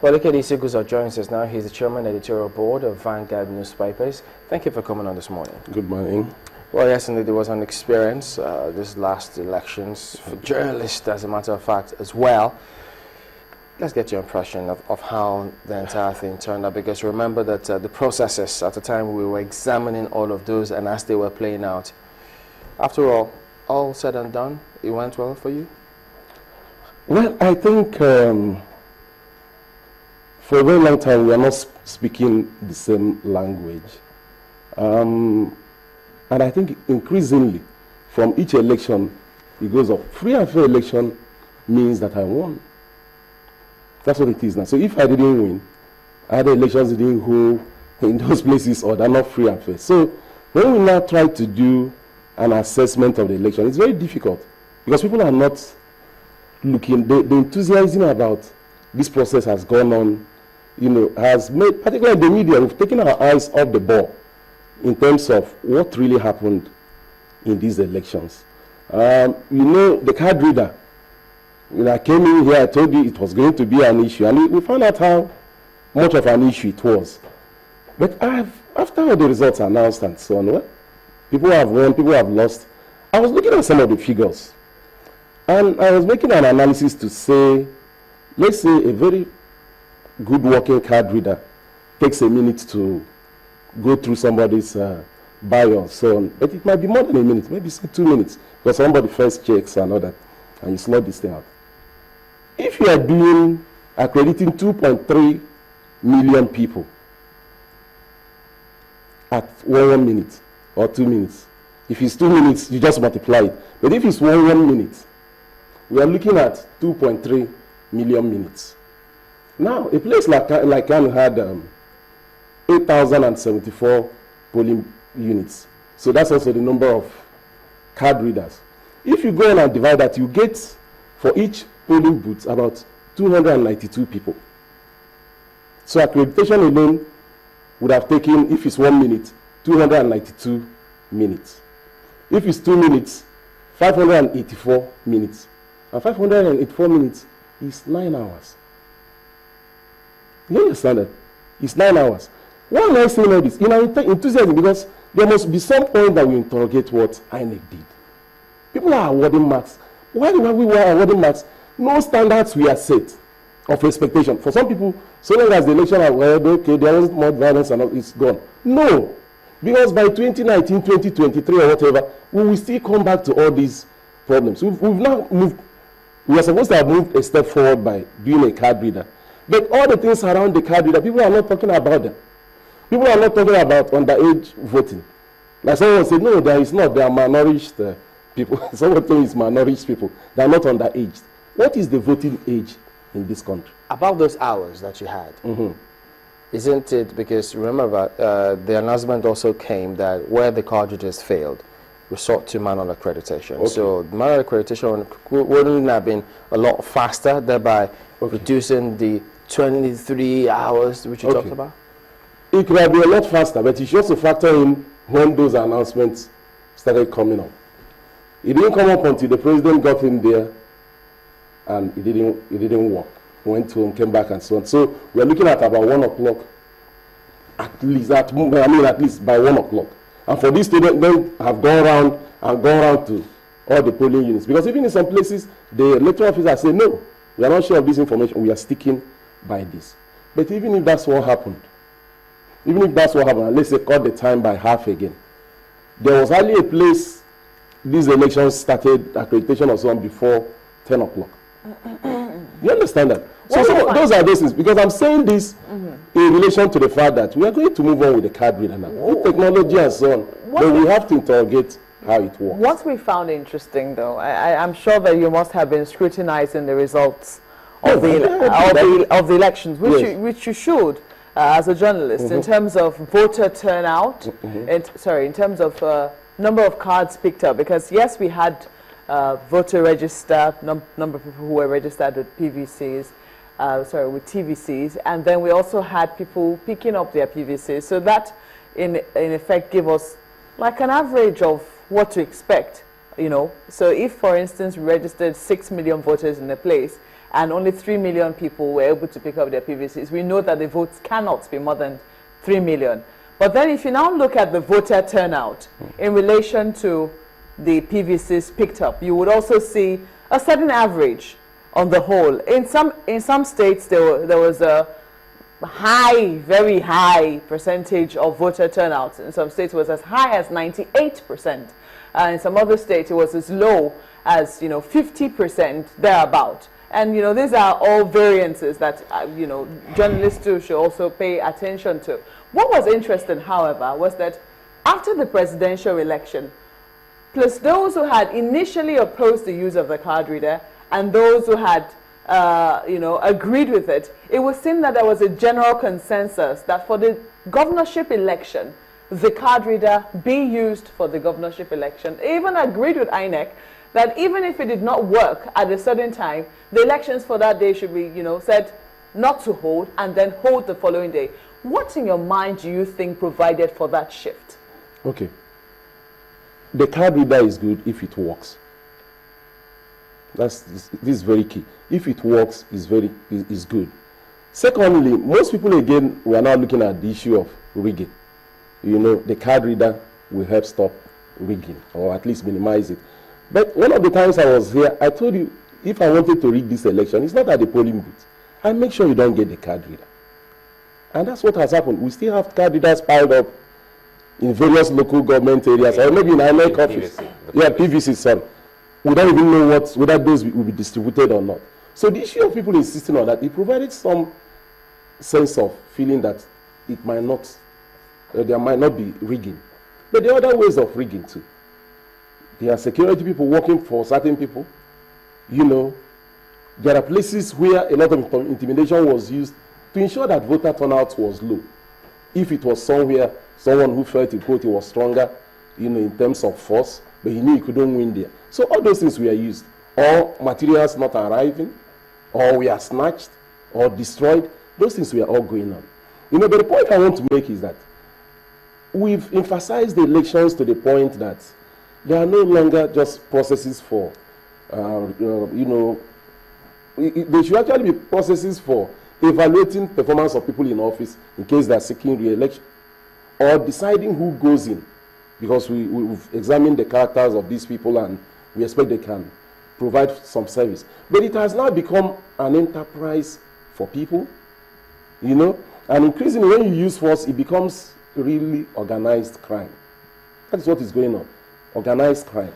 Well, look at Isuguzo joins us now. He's the chairman editorial board of Vanguard newspapers. Thank you for coming on this morning. Good morning. Well, yes, indeed, there was an experience this last elections for journalists, as a matter of fact, as well. Let's get your impression of how the entire thing turned out, because remember that the processes at the time we were examining all of those, and as they were playing out, after all said and done, it went well for you? Well, I think for a very long time we are not speaking the same language. And I think increasingly from each election it goes up. Free and fair election means that I won. That's what it is now. So if I didn't win, other elections didn't go in those places or they're not free and fair. So when we now try to do an assessment of the election, it's very difficult because people are not looking. The enthusiasm about this process has gone on, has made, particularly the media, we've taken our eyes off the ball in terms of what really happened in these elections. The card reader, when I came in here, I told you it was going to be an issue, and we found out how much of an issue it was. But after all the results are announced and so on, well, people have won, people have lost. I was looking at some of the figures, and I was making an analysis to say, let's say a very good working card reader takes a minute to go through somebody's bio and so on. But it might be more than a minute, maybe say 2 minutes, because somebody first checks and all that, and you slot this thing out. If you are accrediting 2.3 million people at 1 minute or 2 minutes, if it's 2 minutes, you just multiply it. But if it's 1 minute, we are looking at 2.3 million minutes. Now, a place like Kano had 8,074 polling units. So that's also the number of card readers. If you go on and divide that, you get for each polling booth about 292 people. So accreditation alone would have taken, if it's 1 minute, 292 minutes. If it's 2 minutes, 584 minutes. And 584 minutes is 9 hours. You understand that? It's 9 hours. Why am I saying all this? Enthusiasm, because there must be some point that we interrogate what INEC did. People are awarding marks. Why were we awarding marks? No standards we are set of expectation. For some people, so long as the election are well, okay, there wasn't more violence and all, it's gone. No. Because by 2019, 2023 or whatever, we will still come back to all these problems. We've now moved. We are supposed to have moved a step forward by doing a card reader. But all the things around the card reader, people are not talking about them. People are not talking about underage voting. Like someone said, no, there is not. They are malnourished people. Someone told me it's malnourished people. They are not underage. What is the voting age in this country? About those hours that you had, isn't it, because remember, the announcement also came that where the card readers failed, resort to manual accreditation. Okay. So manual accreditation wouldn't have been a lot faster, thereby reducing the 23 hours which you talked about? It could have been a lot faster, but you should also factor in when those announcements started coming up. It didn't come up until the president got in there, and it didn't work. Went home, came back, and so on. So we're looking at about 1 o'clock, at least by 1 o'clock. And for these students, then have gone around to all the polling units. Because even in some places, the electoral officers say, no, we are not sure of this information, we are sticking by this. But even if that's what happened, let's say cut the time by half again, there was hardly a place these elections started accreditation or so on before 10 o'clock. You understand that? So those are those things, because I'm saying this in relation to the fact that we are going to move on with the card reader now, with technology and so on, but we have to interrogate how it works. What we found interesting, though, I'm sure that you must have been scrutinizing the results of the elections, which you should as a journalist, in terms of voter turnout, in terms of number of cards picked up, because yes, we had voter register, number of people who were registered with PVCs, with TVCs, and then we also had people picking up their PVCs. So that, in effect, gave us like an average of what to expect, So if, for instance, we registered 6 million voters in a place, and only 3 million people were able to pick up their PVCs. We know that the votes cannot be more than 3 million. But then if you now look at the voter turnout in relation to the PVCs picked up, you would also see a certain average on the whole. In some states, there was a high, very high percentage of voter turnout. In some states, it was as high as 98%. In some other states, it was as low as 50% thereabout. And these are all variances that journalists too should also pay attention to. What was interesting, however, was that after the presidential election, plus those who had initially opposed the use of the card reader and those who had agreed with it, it was seen that there was a general consensus that for the governorship election, the card reader be used for the governorship election. They even agreed with INEC that even if it did not work at a certain time, the elections for that day should be, said not to hold and then hold the following day. What in your mind do you think provided for that shift? Okay. The card reader is good if it works. This is very key. If it works, is good. Secondly, most people, again, we are now looking at the issue of rigging. The card reader will help stop rigging, or at least minimize it. But one of the times I was here, I told you, if I wanted to rig this election, it's not at the polling booth. I make sure you don't get the card reader. And that's what has happened. We still have card readers piled up in various local government areas, or maybe in INEC office. PVC, sorry. We don't even know whether those will be distributed or not. So the issue of people insisting on that, it provided some sense of feeling that it might not, there might not be rigging. But there are other ways of rigging too. There are security people working for certain people. There are places where a lot of intimidation was used to ensure that voter turnout was low. If it was somewhere, someone who felt he was stronger, in terms of force, but he knew he couldn't win there. So all those things were used. Or materials not arriving, or we are snatched, or destroyed. Those things were all going on. But the point I want to make is that we've emphasized the elections to the point that there are no longer just processes for, they should actually be processes for evaluating performance of people in office in case they are seeking re-election, or deciding who goes in, because we've examined the characters of these people and we expect they can provide some service. But it has now become an enterprise for people, and increasingly when you use force, it becomes really organized crime. That's what is going on, organized crime.